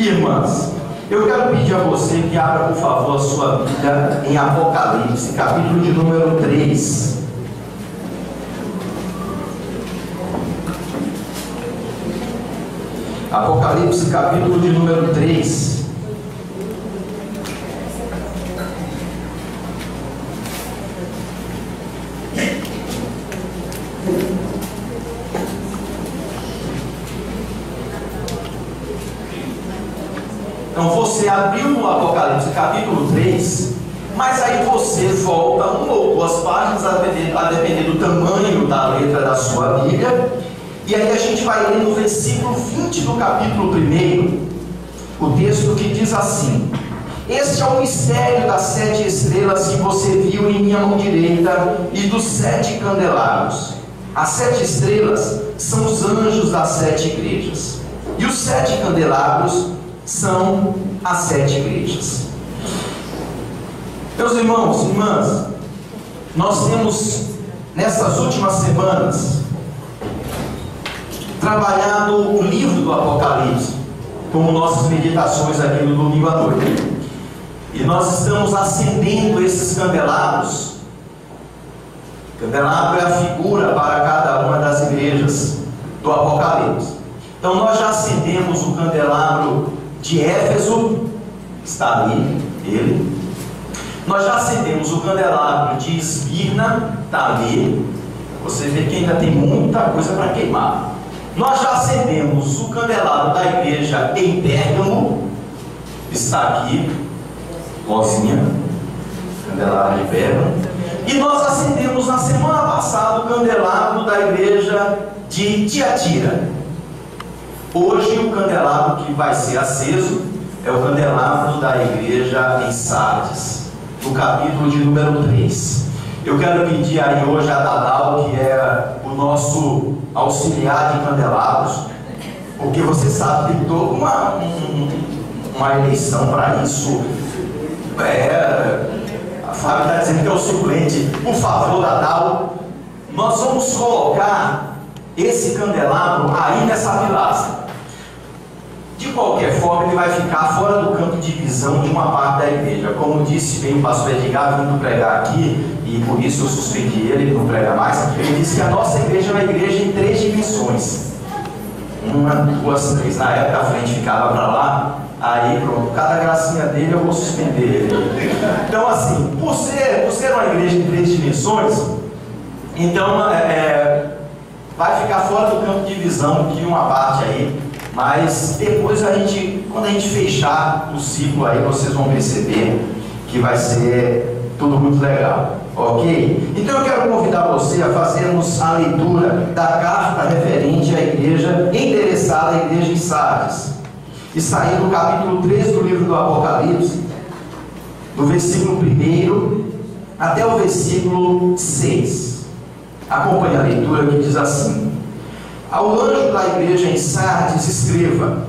Irmãs, eu quero pedir a você que abra, por favor, a sua Bíblia em Apocalipse, capítulo de número 3. Apocalipse, capítulo de número 3. Então você abriu no Apocalipse capítulo 3, mas aí você volta uma ou duas páginas, a depender do tamanho da letra da sua Bíblia, e aí a gente vai ler no versículo 20 do capítulo 1, o texto que diz assim: este é o mistério das 7 estrelas que você viu em minha mão direita e dos 7 candelabros. As 7 estrelas são os anjos das 7 igrejas, e os 7 candelabros são as 7 igrejas. Meus irmãos e irmãs, nós temos nessas últimas semanas trabalhado o livro do Apocalipse como nossas meditações aqui no domingo à noite, e nós estamos acendendo esses candelabros. Candelabro é a figura para cada uma das igrejas do Apocalipse. Então nós já acendemos o candelabro de Éfeso, está ali, ele. Nós já acendemos o candelabro de Esmirna, está ali. Você vê que ainda tem muita coisa para queimar. Nós já acendemos o candelabro da igreja em Pérgamo, está aqui, rosinha, candelabro de Pérgamo. E nós acendemos na semana passada o candelabro da igreja de Tiatira. Hoje o candelabro que vai ser aceso é o candelabro da igreja em Sardes, no capítulo de número 3. Eu quero pedir aí hoje a Dadal, que é o nosso auxiliar de candelabros, porque você sabe que toda uma eleição para isso. A Fábio está dizendo que é o suplente. Por favor, Dadal, nós vamos colocar esse candelabro aí nessa pilastra. De qualquer forma, ele vai ficar fora do campo de visão de uma parte da igreja. Como disse bem o pastor Edgar vindo pregar aqui, e por isso eu suspendi ele não prega mais. Ele disse que a nossa igreja é uma igreja em 3 dimensões: 1, 2, 3. Na época a frente ficava para lá. Aí pronto, cada gracinha dele eu vou suspender ele. Então assim, por ser uma igreja em 3 dimensões, então vai ficar fora do campo de visão de uma parte aí. Mas depois quando a gente fechar o ciclo aí, vocês vão perceber que vai ser tudo muito legal, ok? Então eu quero convidar você a fazermos a leitura da carta referente à igreja interessada, à igreja em Sardes. Está aí no capítulo 3 do livro do Apocalipse, do versículo 1 até o versículo 6. Acompanhe a leitura, que diz assim: ao anjo da igreja em Sardes escreva: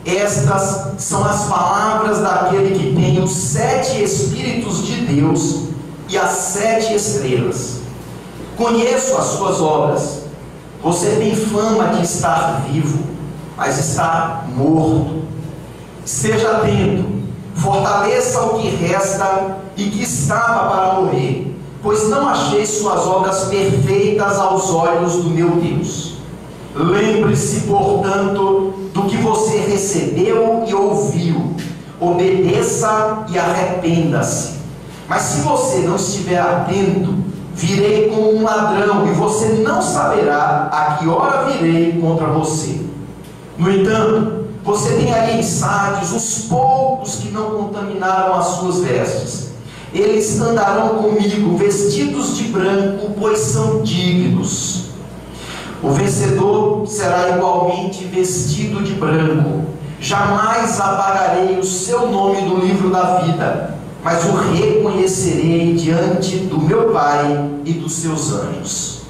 estas são as palavras daquele que tem os 7 Espíritos de Deus e as 7 estrelas. Conheço as suas obras. Você tem fama de estar vivo, mas está morto. Esteja atento, fortaleça o que resta e que estava para morrer, pois não achei suas obras perfeitas aos olhos do meu Deus. Lembre-se, portanto, do que você recebeu e ouviu, obedeça e arrependa-se. Mas se você não estiver atento, virei como um ladrão, e você não saberá a que hora virei contra você. No entanto, você tem ali em Sardes os poucos que não contaminaram as suas vestes. Eles andarão comigo vestidos de branco, pois são dignos. O vencedor será igualmente vestido de branco. Jamais apagarei o seu nome do livro da vida, mas o reconhecerei diante do meu Pai e dos seus anjos.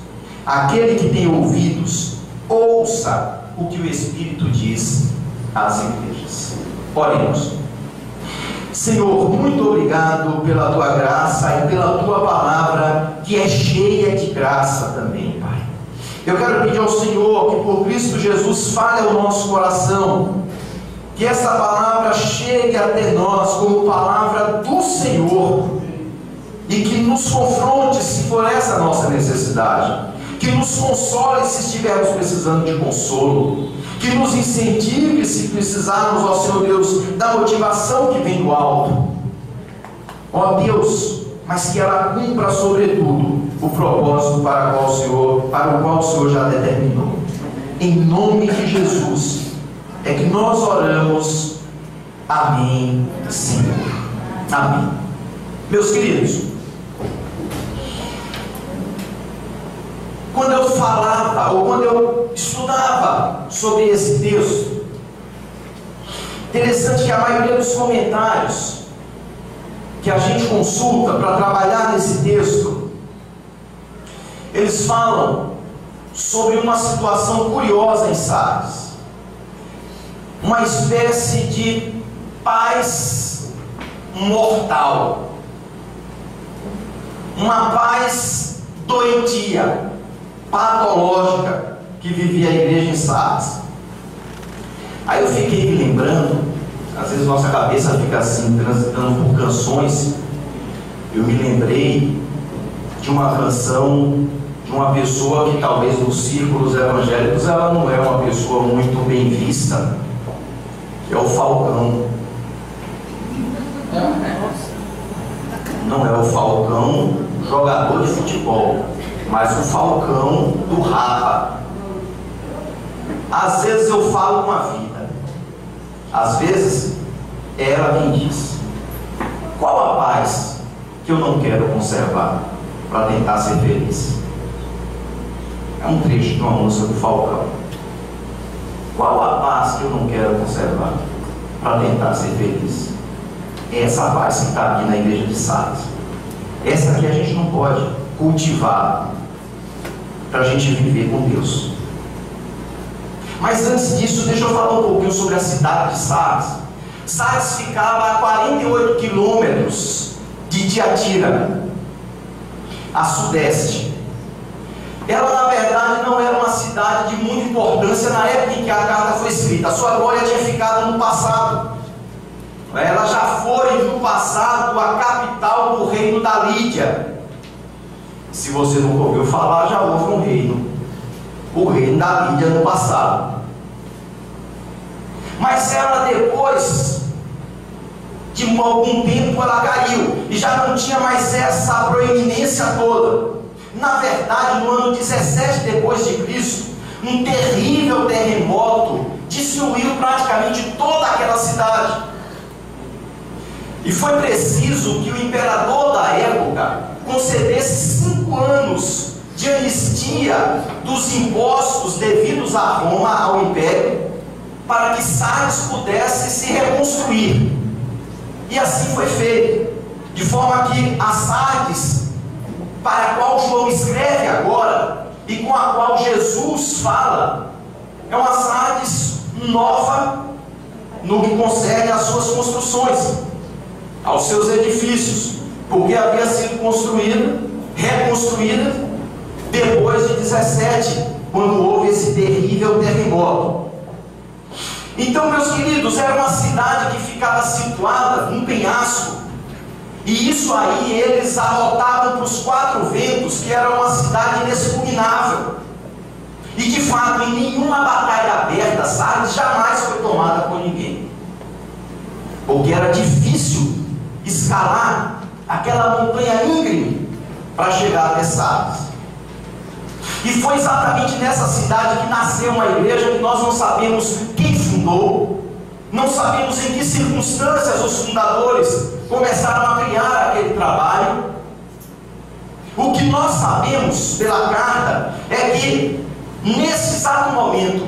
Aquele que tem ouvidos, ouça o que o Espírito diz às igrejas. Oremos. Senhor, muito obrigado pela tua graça e pela tua palavra, que é cheia de graça também, Pai. Eu quero pedir ao Senhor que por Cristo Jesus fale ao nosso coração, que essa palavra chegue até nós como palavra do Senhor e que nos confronte se for essa a nossa necessidade, que nos console se estivermos precisando de consolo, que nos incentive se precisarmos, ó Senhor Deus, da motivação que vem do alto, ó Deus, mas que ela cumpra sobretudo o propósito para o qual o Senhor já determinou. Em nome de Jesus é que nós oramos. Amém, Senhor. Amém. Meus queridos, quando eu falava ou quando eu estudava sobre esse texto, interessante que a maioria dos comentários que a gente consulta para trabalhar nesse texto, eles falam sobre uma situação curiosa em Sardes, uma espécie de paz mortal, uma paz doentia, patológica que vivia a igreja em Sardes. Aí eu fiquei me lembrando, às vezes nossa cabeça fica assim, transitando por canções. Eu me lembrei de uma canção de uma pessoa que talvez nos círculos evangélicos ela não é uma pessoa muito bem vista, que é o Falcão. Não é o Falcão jogador de futebol, mas o Falcão do Rapa. Às vezes eu falo uma vida, às vezes é ela quem diz. Qual a paz que eu não quero conservar para tentar ser feliz? É um trecho de uma música do Falcão. Qual a paz que eu não quero conservar para tentar ser feliz? É essa paz que está aqui na igreja de Sardes. Essa aqui a gente não pode cultivar para a gente viver com Deus. Mas antes disso, deixa eu falar um pouquinho sobre a cidade de Sardes. Sardes ficava a 48 quilômetros de Tiatira, a sudeste. Ela, na verdade, não era uma cidade de muita importância na época em que a carta foi escrita. A sua glória tinha ficado no passado. Ela já foi, no passado, a capital do reino da Lídia. Se você nunca ouviu falar, já houve um reino. O reino da Lídia no passado. Mas ela, depois de algum tempo, ela caiu. E já não tinha mais essa proeminência toda. Na verdade, no ano 17 depois de Cristo, um terrível terremoto destruiu praticamente toda aquela cidade. E foi preciso que o imperador da época concedesse 5 anos de anistia dos impostos devidos a Roma, ao Império, para que Sardes pudesse se reconstruir. E assim foi feito, de forma que a Sardes, para a qual João escreve agora, e com a qual Jesus fala, é uma Sardes nova no que concerne às suas construções, aos seus edifícios, porque havia sido reconstruída depois de 17, quando houve esse terrível terremoto. Então, meus queridos, era uma cidade que ficava situada num penhasco, e isso aí eles anotavam para os 4 ventos que era uma cidade inexpugnável. E de fato, em nenhuma batalha aberta, Sardes jamais foi tomada por ninguém, porque era difícil escalar aquela montanha íngreme para chegar até Sardes. E foi exatamente nessa cidade que nasceu uma igreja que nós não sabemos quem fundou, não sabemos em que circunstâncias os fundadores começaram a criar aquele trabalho. O que nós sabemos pela carta é que nesse exato momento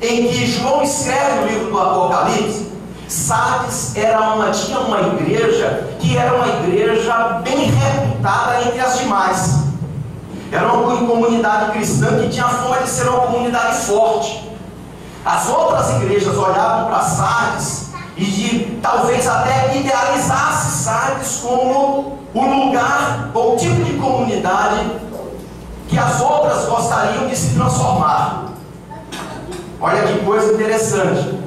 em que João escreve o livro do Apocalipse, Sardes tinha uma igreja que era uma igreja bem reputada entre as demais. Era uma comunidade cristã que tinha fama de ser uma comunidade forte. As outras igrejas olhavam para Sardes e talvez até idealizasse Sardes como o lugar ou o tipo de comunidade que as outras gostariam de se transformar. Olha que coisa interessante.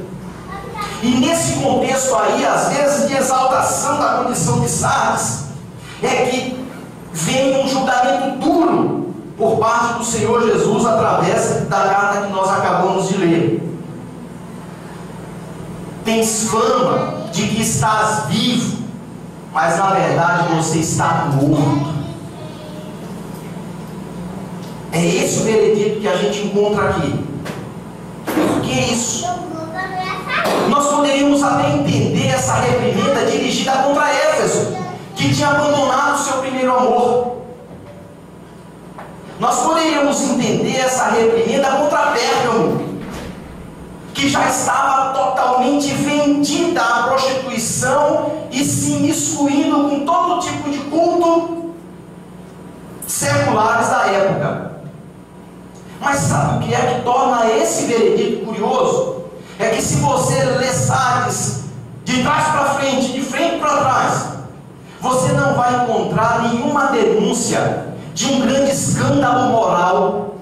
E nesse contexto aí, às vezes, de exaltação da condição de Sardes, é que vem um julgamento duro por parte do Senhor Jesus através da carta que nós acabamos de ler. Tens fama de que estás vivo, mas na verdade você está morto. É esse o veredito que a gente encontra aqui. Por que isso? Nós poderíamos até entender essa reprimenda dirigida contra Éfeso, que tinha abandonado o seu primeiro amor. Nós poderíamos entender essa reprimenda contra Pérgamo, que já estava totalmente vendida à prostituição e se imiscuindo com todo tipo de culto seculares da época. Mas sabe o que é que torna esse veredito curioso? É que se você lê Sardes de trás para frente, de frente para trás, você não vai encontrar nenhuma denúncia de um grande escândalo moral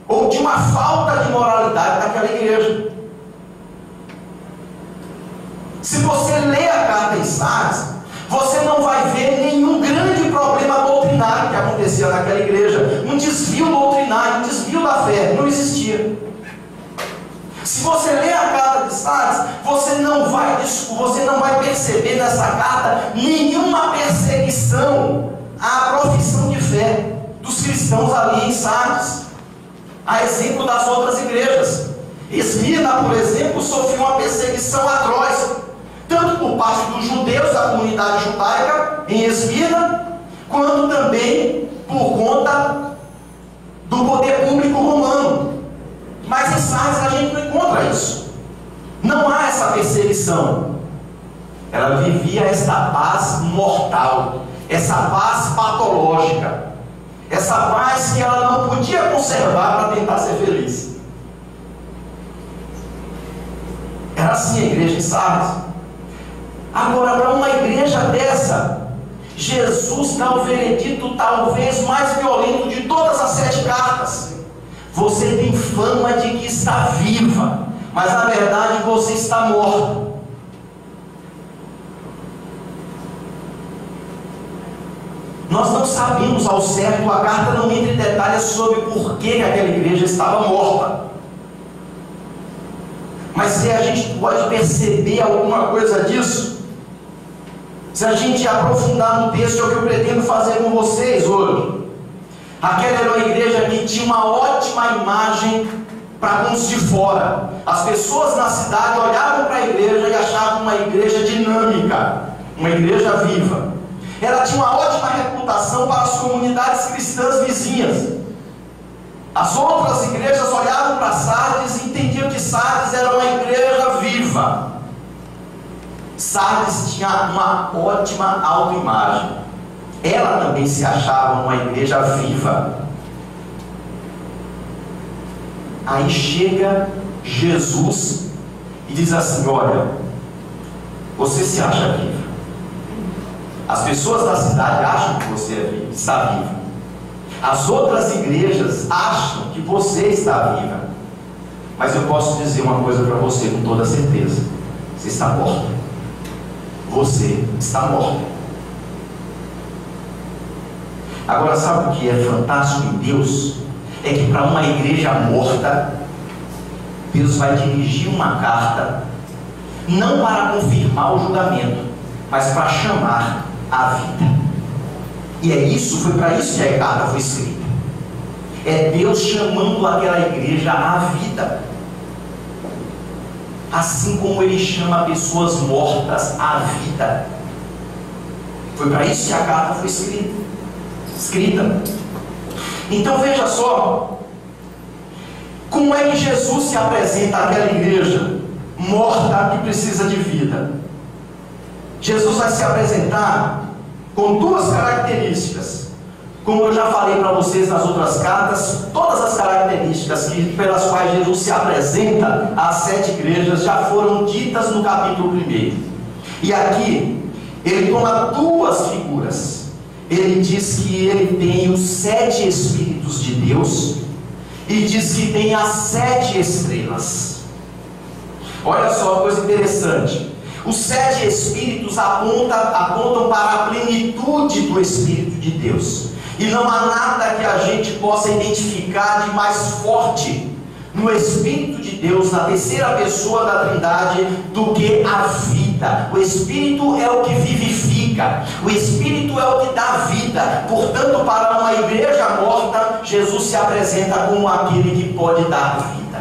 ou de uma falta de moralidade daquela igreja. Se você lê a carta em Sardes, você não vai ver nenhum grande problema doutrinário que acontecia naquela igreja, um desvio doutrinário, um desvio da fé, não existia. Se você lê a carta de Sardes, você não vai perceber nessa carta nenhuma perseguição à profissão de fé dos cristãos ali em Sardes, a exemplo das outras igrejas. Esmirna, por exemplo, sofreu uma perseguição atroz, tanto por parte dos judeus da comunidade judaica em Esmirna, quanto também por conta do poder público romano. Mas em Sardes a gente não encontra isso. Não há essa perseguição. Ela vivia esta paz mortal, essa paz patológica, essa paz que ela não podia conservar para tentar ser feliz. Era assim a igreja em Sardes. Agora, para uma igreja dessa, Jesus dá o veredito talvez mais violento de todas as 7 cartas. Você tem fama de que está viva, mas na verdade você está morto. Nós não sabemos ao certo, a carta não entra em detalhes sobre por que aquela igreja estava morta. Mas se a gente pode perceber alguma coisa disso, se a gente aprofundar no texto, é o que eu pretendo fazer com vocês hoje. Aquela era uma igreja que tinha uma ótima imagem para com os de fora. As pessoas na cidade olhavam para a igreja e achavam uma igreja dinâmica, uma igreja viva. Ela tinha uma ótima reputação para as comunidades cristãs vizinhas. As outras igrejas olhavam para Sardes e entendiam que Sardes era uma igreja viva. Sardes tinha uma ótima autoimagem. Ela também se achava uma igreja viva. Aí chega Jesus e diz assim: olha, você se acha viva. As pessoas da cidade acham que você está viva. As outras igrejas acham que você está viva. Mas eu posso dizer uma coisa para você com toda certeza: você está morto. Você está morto. Agora, sabe o que é fantástico em Deus? É que para uma igreja morta, Deus vai dirigir uma carta, não para confirmar o julgamento, mas para chamar a vida. E foi para isso que a carta foi escrita. É Deus chamando aquela igreja à vida, assim como Ele chama pessoas mortas à vida. Foi para isso que a carta foi escrita. Então veja só, como é que Jesus se apresenta àquela igreja morta que precisa de vida. Jesus vai se apresentar com 2 características. Como eu já falei para vocês nas outras cartas, todas as características pelas quais Jesus se apresenta às 7 igrejas já foram ditas no capítulo 1. E aqui ele toma 2 figuras. Ele diz que ele tem os 7 Espíritos de Deus e diz que tem as 7 estrelas. Olha só a coisa interessante. Os 7 Espíritos apontam para a plenitude do Espírito de Deus. E não há nada que a gente possa identificar de mais forte no Espírito de Deus, na terceira pessoa da Trindade, do que a vida. O Espírito é o que vivifica, o Espírito é o que dá vida. Portanto, para uma igreja morta, Jesus se apresenta como aquele que pode dar vida.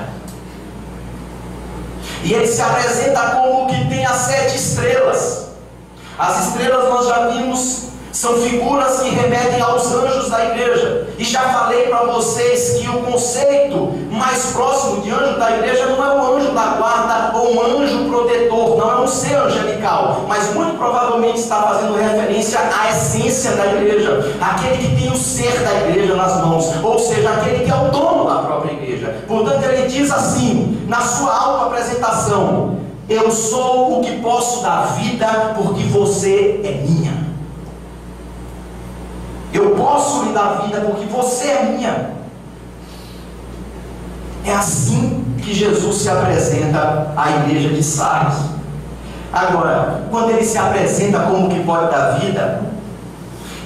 E ele se apresenta como o que tem as 7 estrelas. As estrelas nós já vimos, são figuras que remetem aos anjos da igreja. E já falei para vocês que o conceito mais próximo de anjo da igreja não é o anjo da guarda ou um anjo protetor, não é um ser angelical, mas muito provavelmente está fazendo referência à essência da igreja, aquele que tem o ser da igreja nas mãos, ou seja, aquele que é o dono da própria igreja. Portanto, ele diz assim, na sua autoapresentação: eu sou o que posso dar vida porque você é minha. Eu posso lhe dar vida porque você é minha. É assim que Jesus se apresenta à igreja de Sardes. Agora, quando ele se apresenta como que pode dar vida,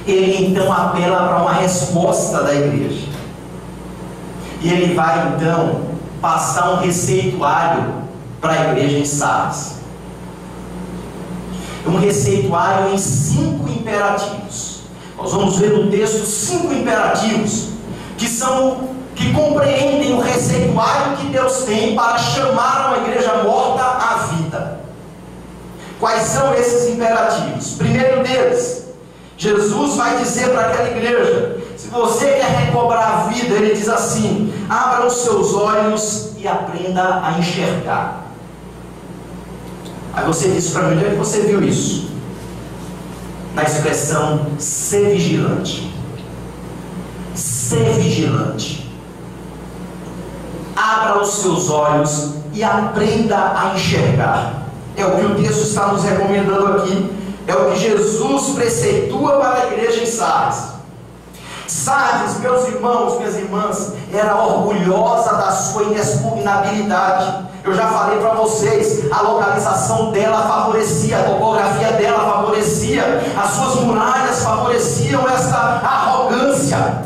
ele então apela para uma resposta da igreja. E ele vai então passar um receituário para a igreja em Sardes. Um receituário em 5 imperativos. Nós vamos ver no texto 5 imperativos que compreendem o receituário que Deus tem para chamar uma igreja morta à vida. Quais são esses imperativos? Primeiro deles, Jesus vai dizer para aquela igreja: se você quer recobrar a vida, ele diz assim: abra os seus olhos e aprenda a enxergar. Aí você diz para mim: onde é que você viu isso? Na expressão ser vigilante. Ser vigilante. Abra os seus olhos e aprenda a enxergar. É o que o texto está nos recomendando aqui. É o que Jesus preceitua para a igreja em Sardes. Sardes, meus irmãos, minhas irmãs, era orgulhosa da sua inexpugnabilidade. Eu já falei para vocês, a localização dela favorecia, a topografia dela favorecia, as suas muralhas favoreciam essa arrogância.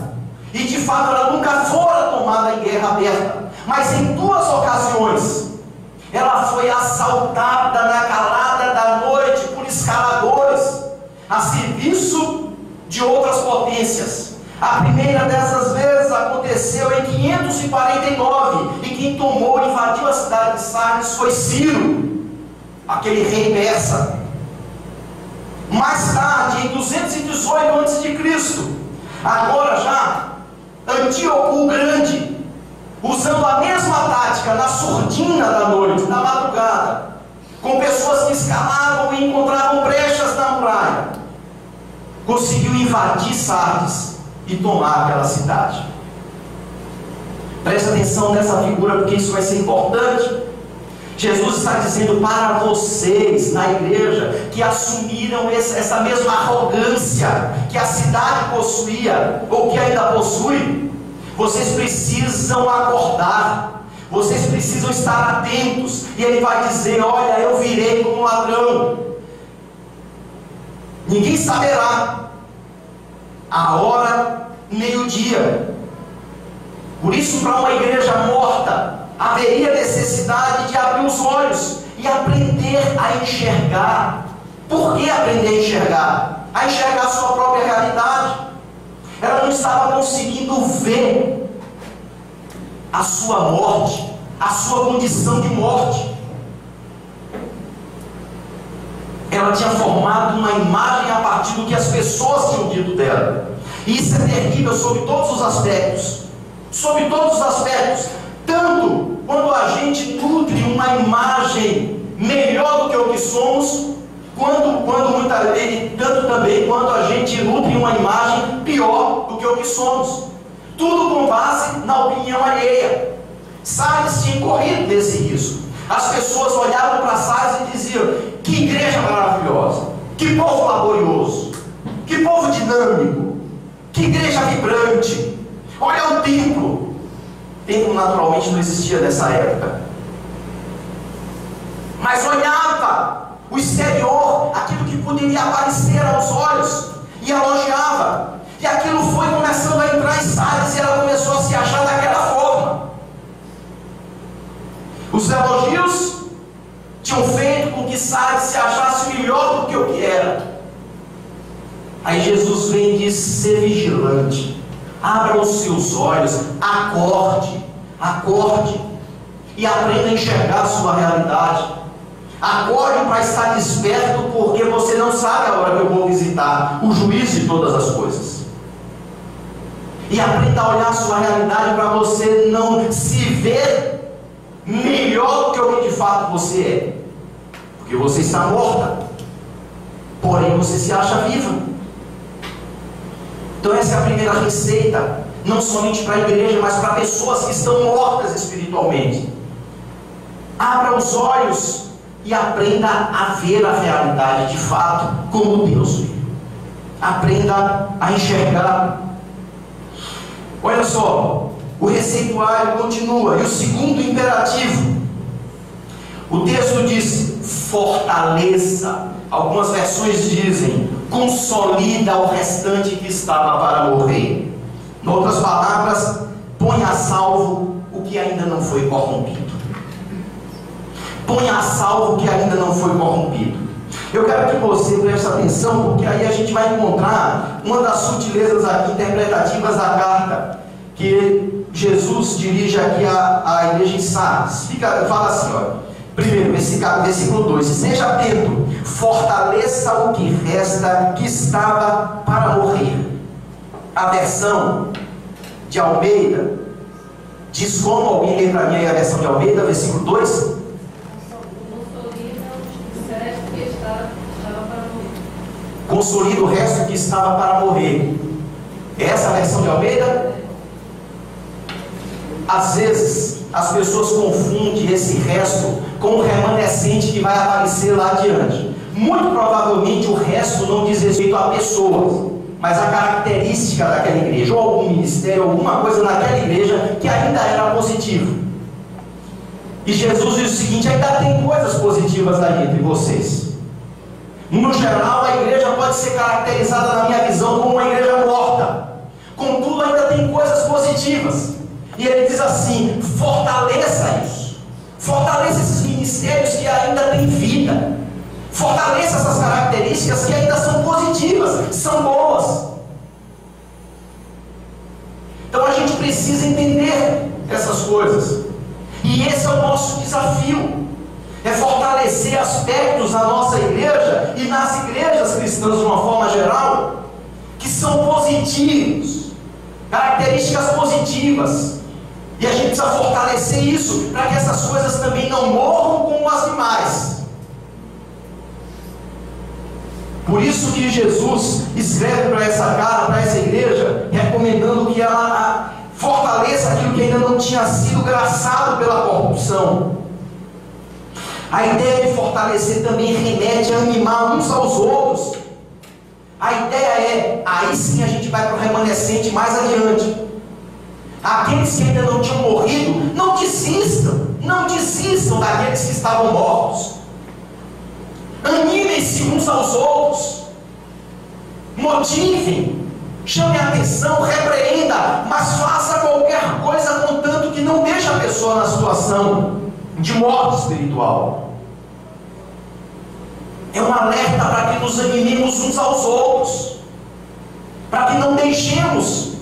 E de fato ela nunca fora tomada em guerra aberta. Mas em 2 ocasiões, ela foi assaltada na calada da noite por escaladores, a serviço de outras potências. A primeira dessas vezes aconteceu em 549, e quem tomou e invadiu a cidade de Sardes foi Ciro, aquele rei persa. Mais tarde, em 218 a.C., agora já Antíoco o Grande, usando a mesma tática na surdina da noite, na madrugada, com pessoas que escalavam e encontravam brechas na muralha, conseguiu invadir Sardes e tomar aquela cidade. Presta atenção nessa figura, porque isso vai ser importante. Jesus está dizendo para vocês na igreja que assumiram essa mesma arrogância que a cidade possuía, ou que ainda possui: vocês precisam acordar, vocês precisam estar atentos. E ele vai dizer: olha, eu virei como um ladrão, ninguém saberá a hora nem o dia. Por isso, para uma igreja morta, haveria necessidade de abrir os olhos e aprender a enxergar. Por que aprender a enxergar? A enxergar a sua própria realidade. Ela não estava conseguindo ver a sua morte, a sua condição de morte. Ela tinha formado uma imagem a partir do que as pessoas tinham dito dela. E isso é terrível sob todos os aspectos. Sob todos os aspectos. Tanto quando a gente nutre uma imagem melhor do que o que somos, tanto também quando a gente nutre uma imagem pior do que o que somos. Tudo com base na opinião alheia. Sardes tinha corrido desse risco. As pessoas olhavam para Sardes e diziam: que igreja maravilhosa, que povo laborioso, que povo dinâmico, que igreja vibrante, olha o templo. O templo naturalmente não existia nessa época. mas olhava o exterior, aquilo que poderia aparecer aos olhos, e elogiava. E aquilo foi começando a entrar em Sardes, e ela começou a se achar daquela forma. Os elogios tinham feito com que Sardes se achasse melhor do que o que era. Aí Jesus vem e diz: ser vigilante, abra os seus olhos, acorde, e aprenda a enxergar a sua realidade. Acorde para estar desperto, porque você não sabe a hora que eu vou visitar o juiz de todas as coisas. E aprenda a olhar a sua realidade para você não se ver melhor do que o que de fato você é, porque você está morta, porém você se acha viva. Então essa é a primeira receita, não somente para a igreja, mas para pessoas que estão mortas espiritualmente. Abra os olhos e aprenda a ver a realidade de fato como Deus vê. Aprenda a enxergar. Olha só, o receituário continua, e o segundo imperativo, o texto diz: fortaleça. Algumas versões dizem: consolida o restante que estava para morrer. Em outras palavras, põe a salvo o que ainda não foi corrompido. Põe a salvo o que ainda não foi corrompido. Eu quero que você preste atenção, porque aí a gente vai encontrar uma das sutilezas aqui interpretativas da carta que Jesus dirige aqui à igreja em Sardes. Fala assim, olha. Primeiro, versículo 2: seja atento, fortaleça o que resta que estava para morrer. A versão de Almeida diz como? Alguém lê para mim aí a versão de Almeida, versículo 2? Consolida o resto que estava para morrer. Essa é a versão de Almeida? Às vezes as pessoas confundem esse resto com o remanescente que vai aparecer lá adiante. Muito provavelmente o resto não diz respeito a pessoas, mas a característica daquela igreja, ou algum ministério, alguma coisa naquela igreja que ainda era positivo. E Jesus diz o seguinte: ainda tem coisas positivas aí entre vocês. No geral, a igreja pode ser caracterizada, na minha visão, como uma igreja morta. Contudo, ainda tem coisas positivas. E ele diz assim: fortaleça isso. Fortaleça esses ministérios que ainda têm vida. Fortaleça essas características que ainda são positivas, são boas. Então a gente precisa entender essas coisas. E esse é o nosso desafio. É fortalecer aspectos na nossa igreja e nas igrejas cristãs de uma forma geral, que são positivos, características positivas. E a gente precisa fortalecer isso, para que essas coisas também não morram como as demais. Por isso que Jesus escreve para essa carta, para essa igreja, recomendando que ela fortaleça aquilo que ainda não tinha sido graçado pela corrupção. A ideia de fortalecer também remete a animar uns aos outros. A ideia é, aí sim a gente vai para o remanescente mais adiante. Aqueles que ainda não tinham morrido, não desistam daqueles que estavam mortos. Animem-se uns aos outros, motivem, chame a atenção, repreenda, mas faça qualquer coisa, contanto que não deixe a pessoa na situação de morte espiritual. É um alerta para que nos animemos uns aos outros, para que não deixemos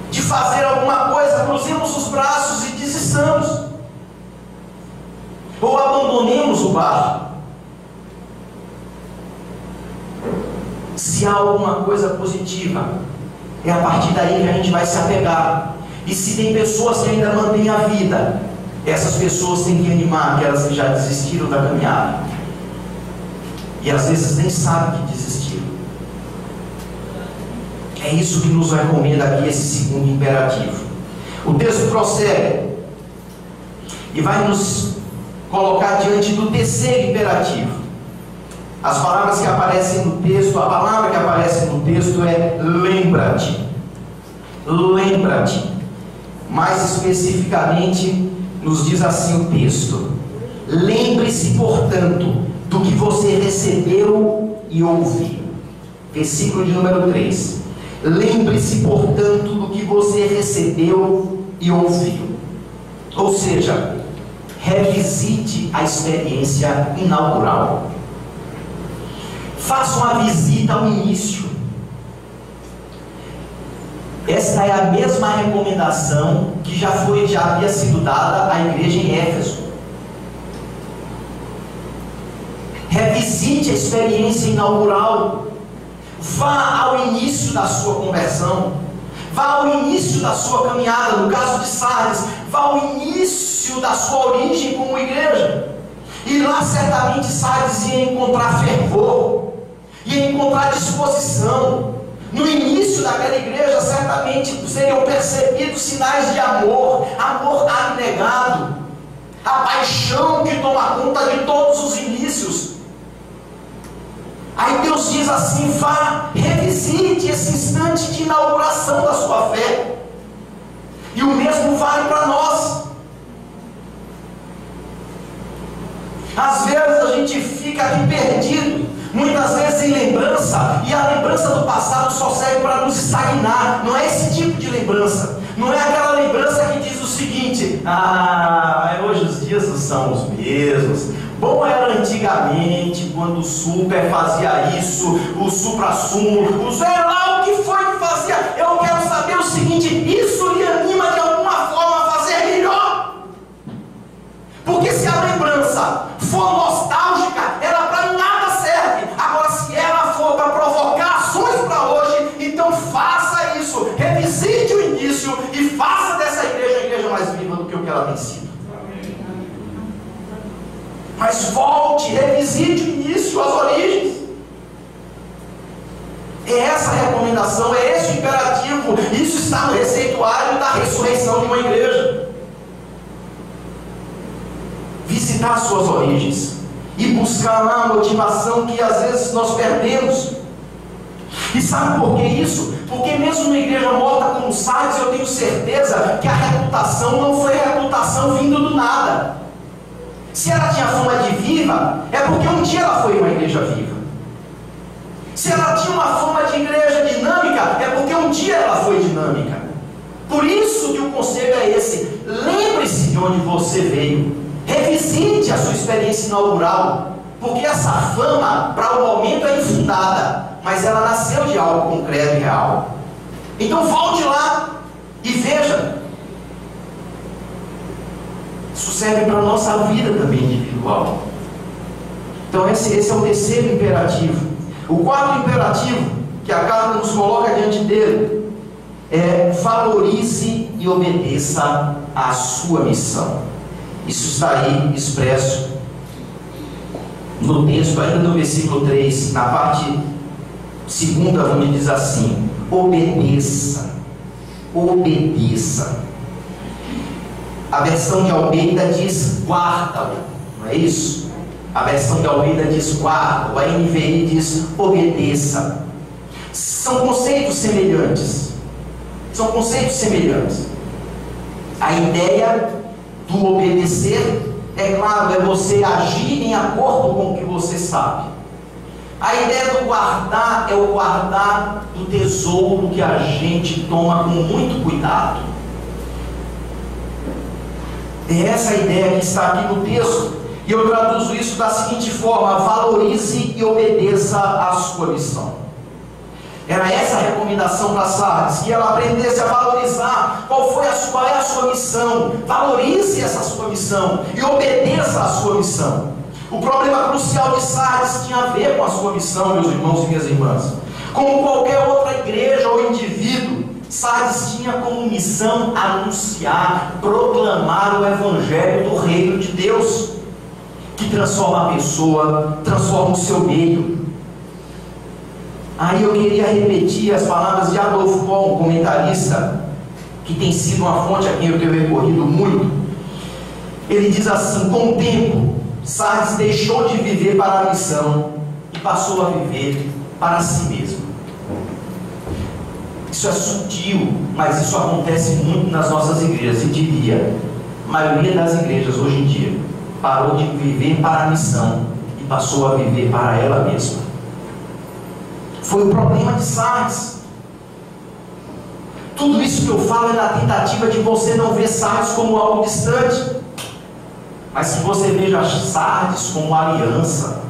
de fazer alguma coisa, cruzemos os braços e desistamos, ou abandonemos o barco. Se há alguma coisa positiva, é a partir daí que a gente vai se apegar. E se tem pessoas que ainda mantêm a vida, essas pessoas têm que animar aquelas que já desistiram da caminhada, e às vezes nem sabem que desistiram. É isso que nos recomenda aqui esse segundo imperativo. O texto prossegue e vai nos colocar diante do terceiro imperativo. As palavras que aparecem no texto, a palavra que aparece no texto é lembra-te. Lembra-te. Mais especificamente, nos diz assim o texto: lembre-se, portanto, do que você recebeu e ouviu. Versículo de número 3. Lembre-se, portanto, do que você recebeu e ouviu. Ou seja, revisite a experiência inaugural. Faça uma visita ao início. Esta é a mesma recomendação que já havia sido dada à igreja em Éfeso. Revisite a experiência inaugural. Vá ao início da sua conversão. Vá ao início da sua caminhada. No caso de Sardes, vá ao início da sua origem como igreja. E lá certamente Sardes ia encontrar fervor, ia encontrar disposição. No início daquela igreja, certamente seriam percebidos sinais de amor, amor abnegado, a paixão que toma conta de todos os inícios. Aí Deus diz assim: vá, revisite esse instante de inauguração da sua fé. E o mesmo vale para nós. Às vezes a gente fica aqui perdido, muitas vezes em lembrança, e a lembrança do passado só serve para nos estagnar. Não é esse tipo de lembrança. Não é aquela lembrança que diz o seguinte: mas hoje os dias não são os mesmos. Bom era antigamente, quando o super fazia isso, o supra-sumo, era lá o que foi que fazia. Eu quero saber o seguinte: isso lhe anima de alguma forma a fazer melhor? Porque se a lembrança for nostálgica, ela para nada serve. Agora, se ela for para provocar ações para hoje, então faça isso. Revisite o início e faça dessa igreja a igreja mais viva do que o que ela tem sido. Mas volte, revisite o início, as origens. É essa a recomendação, é esse o imperativo. Isso está no receituário da ressurreição de uma igreja. Visitar suas origens e buscar lá a motivação que às vezes nós perdemos. E sabe por que isso? Porque mesmo na igreja morta como Sardes, eu tenho certeza que a reputação não foi reputação vindo do nada. Se ela tinha fama de viva, é porque um dia ela foi uma igreja viva. Se ela tinha uma fama de igreja dinâmica, é porque um dia ela foi dinâmica. Por isso que o conselho é esse: lembre-se de onde você veio, revisite a sua experiência inaugural, porque essa fama para o momento é infundada, mas ela nasceu de algo concreto e real. Então volte lá e veja. Isso serve para a nossa vida também individual. Então esse é o terceiro imperativo. O quarto imperativo que a carta nos coloca diante dele é: valorize e obedeça à sua missão. Isso está aí expresso no texto, ainda no versículo 3, na parte segunda, onde diz assim: obedeça, obedeça. A versão de Almeida diz guarda-o, não é isso? A versão de Almeida diz guarda-o, a NVI diz obedeça. São conceitos semelhantes. São conceitos semelhantes. A ideia do obedecer, é claro, é você agir em acordo com o que você sabe. A ideia do guardar é o guardar do tesouro que a gente toma com muito cuidado. É essa a ideia que está aqui no texto, e eu traduzo isso da seguinte forma: valorize e obedeça à sua missão. Era essa a recomendação para Sardes, que ela aprendesse a valorizar qual é a sua missão. Valorize essa sua missão e obedeça à sua missão. O problema crucial de Sardes tinha a ver com a sua missão, meus irmãos e minhas irmãs. Como qualquer outra igreja ou indivíduo, Sardes tinha como missão anunciar, proclamar o evangelho do reino de Deus, que transforma a pessoa, transforma o seu meio. Aí eu queria repetir as palavras de Adolfo Paul, um comentarista que tem sido uma fonte a quem eu tenho recorrido muito. Ele diz assim: com o tempo, Sardes deixou de viver para a missão e passou a viver para si mesmo. Isso é sutil, mas isso acontece muito nas nossas igrejas, e diria, a maioria das igrejas hoje em dia. parou de viver para a missão e passou a viver para ela mesma. Foi o problema de Sardes. Tudo isso que eu falo é na tentativa de você não ver Sardes como algo distante, mas que você veja Sardes como aliança.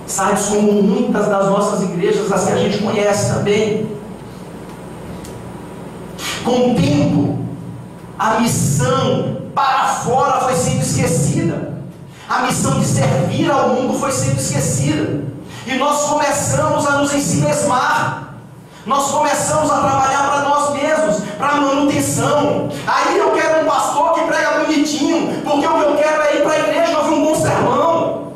Sardes como muitas das nossas igrejas, as que a gente conhece também. Com o tempo, a missão para fora foi sendo esquecida. A missão de servir ao mundo foi sendo esquecida. E nós começamos a nos ensimesmar. Nós começamos a trabalhar para nós mesmos, para manutenção. Aí eu quero um pastor que prega bonitinho, porque o que eu quero é ir para a igreja ouvir um bom sermão.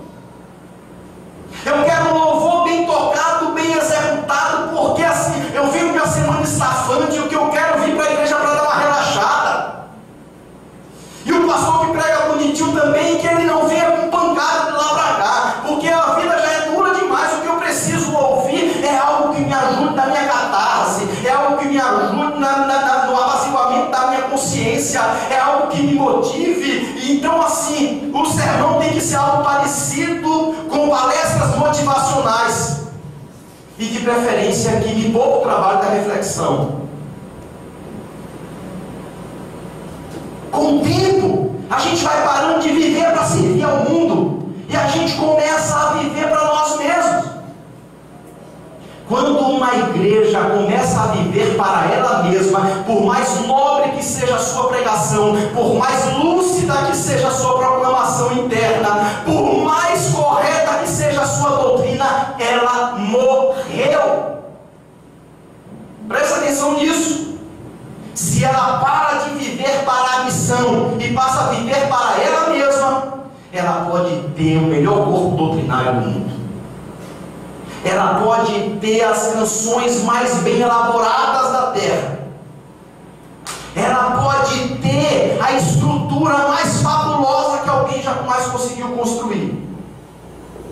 Eu quero um louvor bem tocado, bem executado, porque assim, eu venho minha semana estafante e o que eu quero vir para a igreja para dar uma relaxada. E o pastor que prega bonitinho também, que ele não venha com pancada de lá para cá, porque a vida já é dura demais. O que eu preciso ouvir é algo que me ajude na minha catarse, é algo que me ajude no apaciguamento da minha consciência, é algo que me motive. Então assim, o sermão tem que ser algo parecido com palestras motivacionais, e de preferência que me poupe o trabalho da reflexão. Com o tempo, a gente vai parando de viver para servir ao mundo, e a gente começa a viver para nós mesmos. Quando uma igreja começa a viver para ela mesma, por mais nobre que seja a sua pregação, por mais lúcida que seja a sua proclamação interna, por mais correta que seja a sua doutrina, ela morreu. Presta atenção nisso. Se ela para de viver para a missão e passa a viver para ela mesma, ela pode ter o melhor corpo doutrinário do mundo. Ela pode ter as canções mais bem elaboradas da terra. Ela pode ter a estrutura mais fabulosa que alguém jamais conseguiu construir.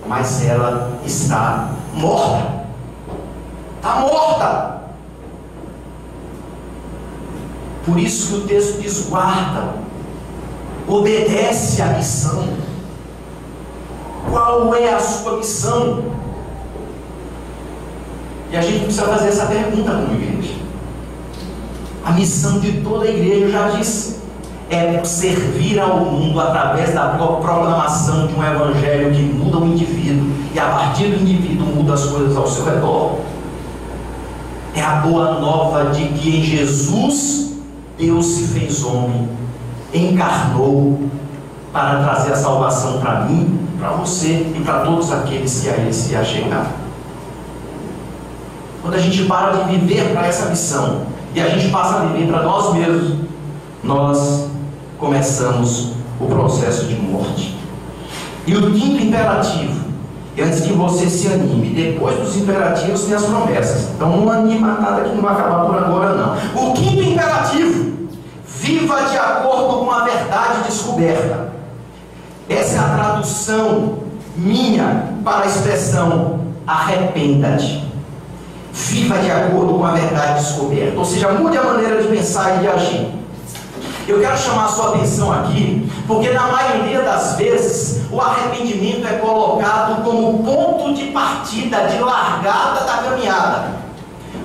Mas ela está morta. Está morta. Por isso que o texto diz: guarda, obedece à missão. Qual é a sua missão? E a gente precisa fazer essa pergunta como igreja. A missão de toda a igreja, eu já disse, é servir ao mundo através da proclamação de um evangelho que muda o indivíduo, e a partir do indivíduo muda as coisas ao seu redor. É a boa nova de que em Jesus Deus se fez homem, encarnou para trazer a salvação para mim, para você e para todos aqueles que a Ele se achegaram. Quando a gente para de viver para essa missão e a gente passa a viver para nós mesmos, nós começamos o processo de morte. E o quinto imperativo, e antes que você se anime, depois dos imperativos tem as promessas. Então não anima nada que não vai acabar por agora não. O quinto imperativo: viva de acordo com a verdade descoberta. Essa é a tradução minha para a expressão arrependa-te. Viva de acordo com a verdade descoberta. Ou seja, mude a maneira de pensar e de agir. Eu quero chamar a sua atenção aqui, porque na maioria das vezes o arrependimento é colocado como ponto de partida, de largada da caminhada.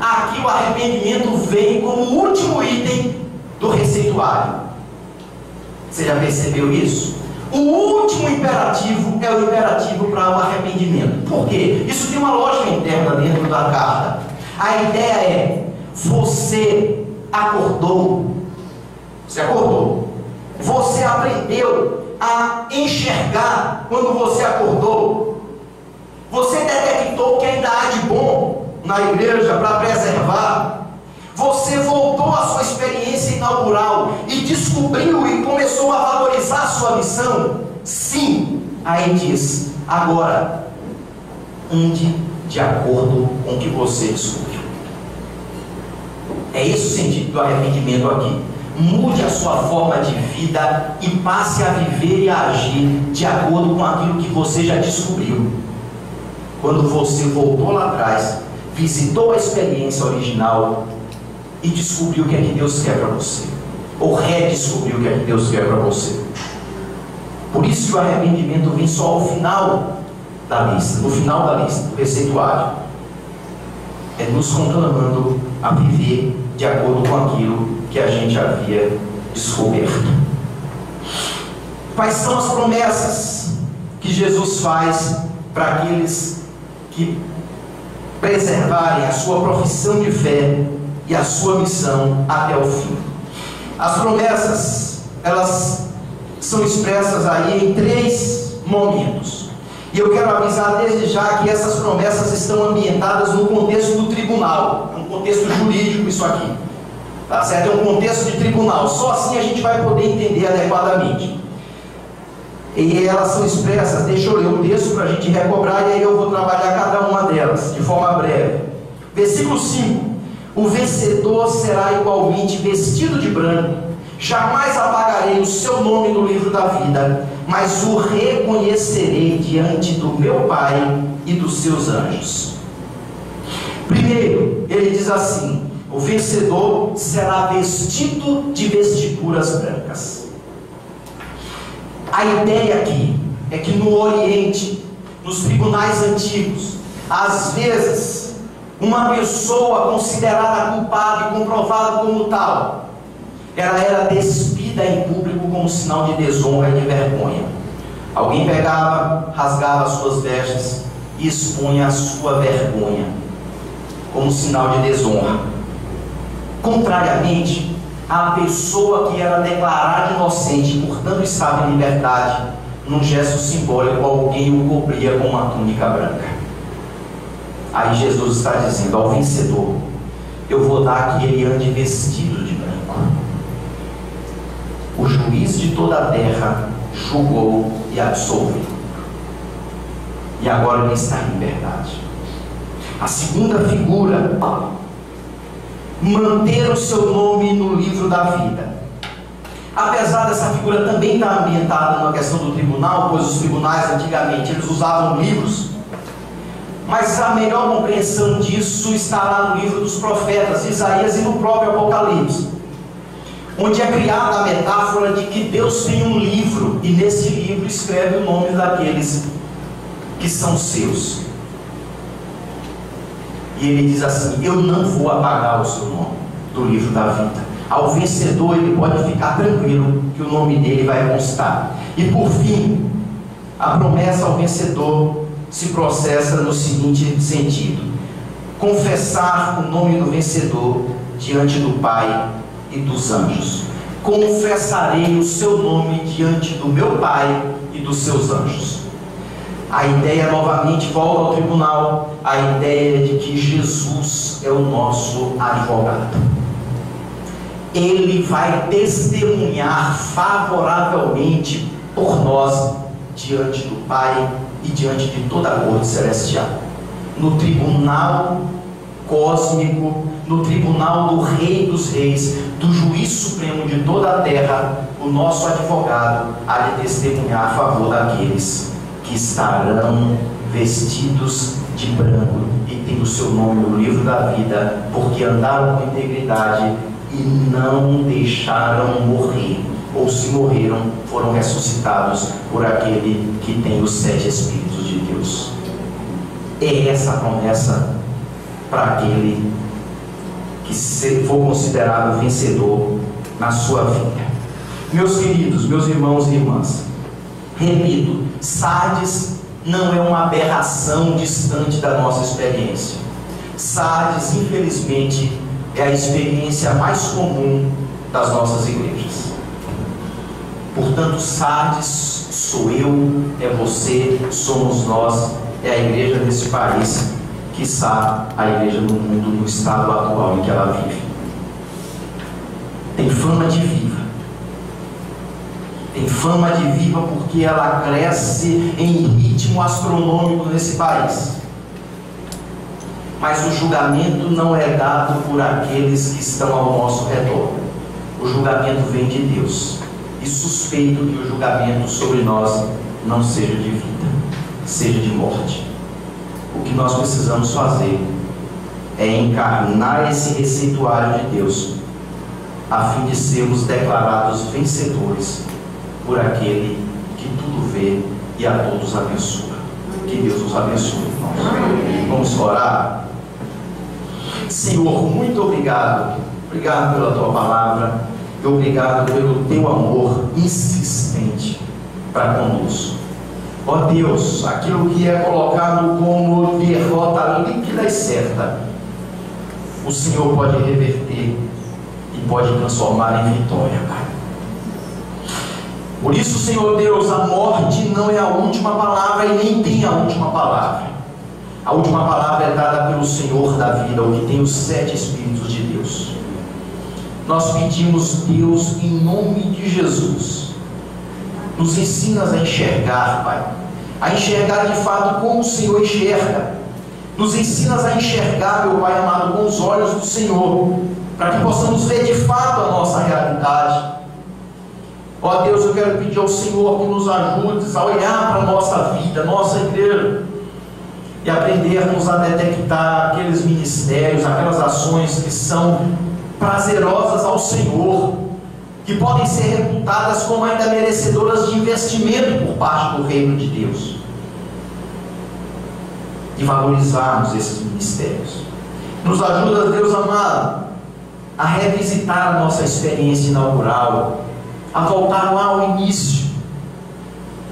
Aqui o arrependimento vem como último item do receituário. Você já percebeu isso? O último imperativo é o imperativo para o arrependimento. Por quê? Isso tem uma lógica interna dentro da carta. A ideia é: você acordou. Você acordou. Você aprendeu a enxergar quando você acordou. Você detectou que ainda há de bom na igreja para preservar. Você voltou à sua experiência inaugural e descobriu e começou a valorizar a sua missão? Sim. Aí diz: agora, ande de acordo com o que você descobriu. É esse o sentido do arrependimento aqui. Mude a sua forma de vida e passe a viver e a agir de acordo com aquilo que você já descobriu. Quando você voltou lá atrás, visitou a experiência original e descobriu o que é que Deus quer para você, ou redescobriu o que é que Deus quer para você. Por isso que o arrependimento vem só ao final da lista, no final da lista, do receituário. É nos conclamando a viver de acordo com aquilo que a gente havia descoberto. Quais são as promessas que Jesus faz para aqueles que preservarem a sua profissão de fé e a sua missão até o fim? As promessas, elas são expressas aí em 3 momentos. E eu quero avisar desde já que essas promessas estão ambientadas no contexto do tribunal. É um contexto jurídico isso aqui. Tá certo? É um contexto de tribunal. Só assim a gente vai poder entender adequadamente. E elas são expressas, deixa eu ler o texto para a gente recobrar, e aí eu vou trabalhar cada uma delas de forma breve. Versículo 5: o vencedor será igualmente vestido de branco, jamais apagarei o seu nome no livro da vida, mas o reconhecerei diante do meu Pai e dos seus anjos. Primeiro, ele diz assim: o vencedor será vestido de vestiduras brancas. A ideia aqui é que no Oriente, nos tribunais antigos, às vezes, uma pessoa considerada culpada e comprovada como tal, ela era despida em público como sinal de desonra e de vergonha. Alguém pegava, rasgava as suas vestes e expunha a sua vergonha como sinal de desonra. Contrariamente, a pessoa que era declarada inocente e portanto estava em liberdade, num gesto simbólico, alguém o cobria com uma túnica branca. Aí Jesus está dizendo ao vencedor: eu vou dar que ele ande vestido de branco. O juiz de toda a terra julgou e absolveu, e agora ele está em liberdade. A segunda figura: manter o seu nome no livro da vida. Apesar dessa figura também estar ambientada na questão do tribunal, pois os tribunais antigamente eles usavam livros, mas a melhor compreensão disso está lá no livro dos profetas Isaías e no próprio Apocalipse, onde é criada a metáfora de que Deus tem um livro e nesse livro escreve o nome daqueles que são seus. E ele diz assim: eu não vou apagar o seu nome do livro da vida. Ao vencedor ele pode ficar tranquilo que o nome dele vai constar. E por fim, a promessa ao vencedor se processa no seguinte sentido: confessar o nome do vencedor diante do Pai e dos anjos. Confessarei o seu nome diante do meu Pai e dos seus anjos. A ideia novamente volta ao tribunal, a ideia de que Jesus é o nosso advogado. Ele vai testemunhar favoravelmente por nós diante do Pai e diante de toda a corte celestial. No tribunal cósmico, no tribunal do Rei dos Reis, do Juiz Supremo de toda a terra, o nosso advogado há de testemunhar a favor daqueles que estarão vestidos de branco e têm o seu nome no livro da vida, porque andaram com integridade e não deixaram morrer, ou se morreram, foram ressuscitados por aquele que tem os 7 Espíritos de Deus. É essa a promessa para aquele que for considerado vencedor na sua vida. Meus queridos, meus irmãos e irmãs, repito, Sardes não é uma aberração distante da nossa experiência. Sardes, infelizmente, é a experiência mais comum das nossas igrejas. Portanto, Sardes sou eu, é você, somos nós, é a igreja desse país, quiçá a igreja do mundo no estado atual em que ela vive. Tem fama de viva. Tem fama de viva porque ela cresce em ritmo astronômico nesse país. Mas o julgamento não é dado por aqueles que estão ao nosso redor. O julgamento vem de Deus. E suspeito que o julgamento sobre nós não seja de vida, seja de morte. O que nós precisamos fazer é encarnar esse receituário de Deus, a fim de sermos declarados vencedores por aquele que que tudo vê e a todos abençoa. Que Deus nos abençoe, irmãos. Vamos orar. Senhor, muito obrigado. Obrigado pela tua palavra e obrigado pelo teu amor insistente para conosco. Ó Deus, aquilo que é colocado como derrota líquida e certa, o Senhor pode reverter e pode transformar em vitória, Pai. Por isso, Senhor Deus, a morte não é a última palavra e nem tem a última palavra. A última palavra é dada pelo Senhor da vida, o que tem os 7 Espíritos de Deus. Nós pedimos, Deus, em nome de Jesus, nos ensinas a enxergar, Pai, a enxergar de fato como o Senhor enxerga. Nos ensinas a enxergar, meu Pai amado, com os olhos do Senhor, para que possamos ver de fato a nossa realidade. Ó Deus, eu quero pedir ao Senhor que nos ajudes a olhar para a nossa vida, nossa igreja, e aprendermos a detectar aqueles ministérios, aquelas ações que são prazerosas ao Senhor, que podem ser reputadas como ainda merecedoras de investimento por parte do reino de Deus, e valorizarmos esses ministérios. Nos ajuda, Deus amado, a revisitar a nossa experiência inaugural, a voltar lá ao início,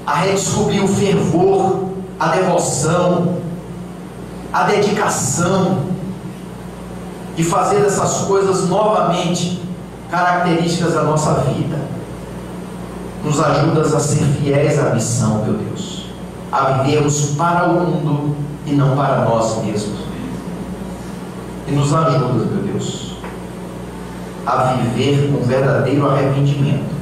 a redescobrir o fervor, a devoção, a dedicação, e fazer essas coisas novamente características da nossa vida. Nos ajudas a ser fiéis à missão, meu Deus, a vivermos para o mundo e não para nós mesmos. E nos ajudas, meu Deus, a viver com verdadeiro arrependimento,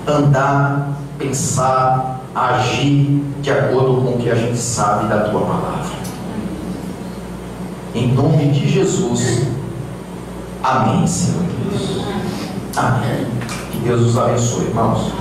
andar, pensar, agir de acordo com o que a gente sabe da tua palavra. Em nome de Jesus, amém, Senhor Deus. Amém. Que Deus os abençoe, irmãos.